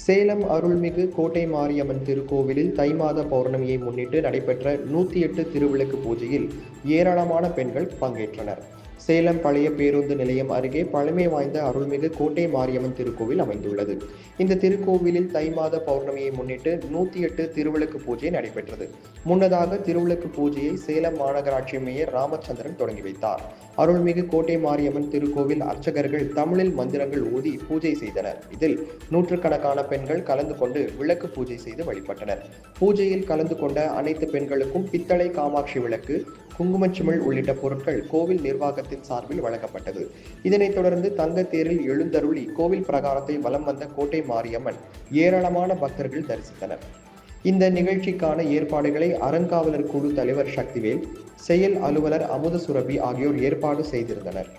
சேலம் அருள்மிகு கோட்டை மாரியம்மன் திருக்கோவிலில் தை மாத பௌர்ணமியை முன்னிட்டு நடைபெற்ற 108 திருவிளக்கு பூஜையில் ஏராளமான பெண்கள் பங்கேற்றனர். சேலம் பழைய பேருந்து நிலையம் அருகே பழமை வாய்ந்த அருள்மிகு கோட்டை மாரியம்மன் திருக்கோவில் அமைந்துள்ளது. இந்த திருக்கோவிலில் தை மாத பௌர்ணமியை முன்னிட்டு 108 திருவிளக்கு பூஜை நடைபெற்றது. முன்னதாக திருவிளக்கு பூஜையை சேலம் மாநகராட்சி மேயர் ராமச்சந்திரன் தொடங்கி வைத்தார். அருள்மிகு கோட்டை மாரியம்மன் திருக்கோவில் அர்ச்சகர்கள் தமிழில் மந்திரங்கள் ஓதி பூஜை செய்தனர். இதில் நூற்றுக்கணக்கான பெண்கள் கலந்து கொண்டு விளக்கு பூஜை செய்து வழிபட்டனர். பூஜையில் கலந்து கொண்ட அனைத்து பெண்களுக்கும் பித்தளை காமாட்சி விளக்கு, குங்குமச்சிமிழ் உள்ளிட்ட பொருட்கள் கோவில் நிர்வாகத்தின் சார்பில் வழங்கப்பட்டது. இதனைத் தொடர்ந்து தங்கத்தேரில் எழுந்தருளி கோவில் பிரகாரத்தை வலம் வந்த கோட்டை மாரியம்மன் ஏராளமான பக்தர்கள் தரிசித்தனர். இந்த நிகழ்ச்சிக்கான ஏற்பாடுகளை அறங்காவலர் குழு தலைவர் சக்திவேல், செயல் அலுவலர் அமுத சுரபி ஆகியோர் ஏற்பாடு செய்திருந்தனர்.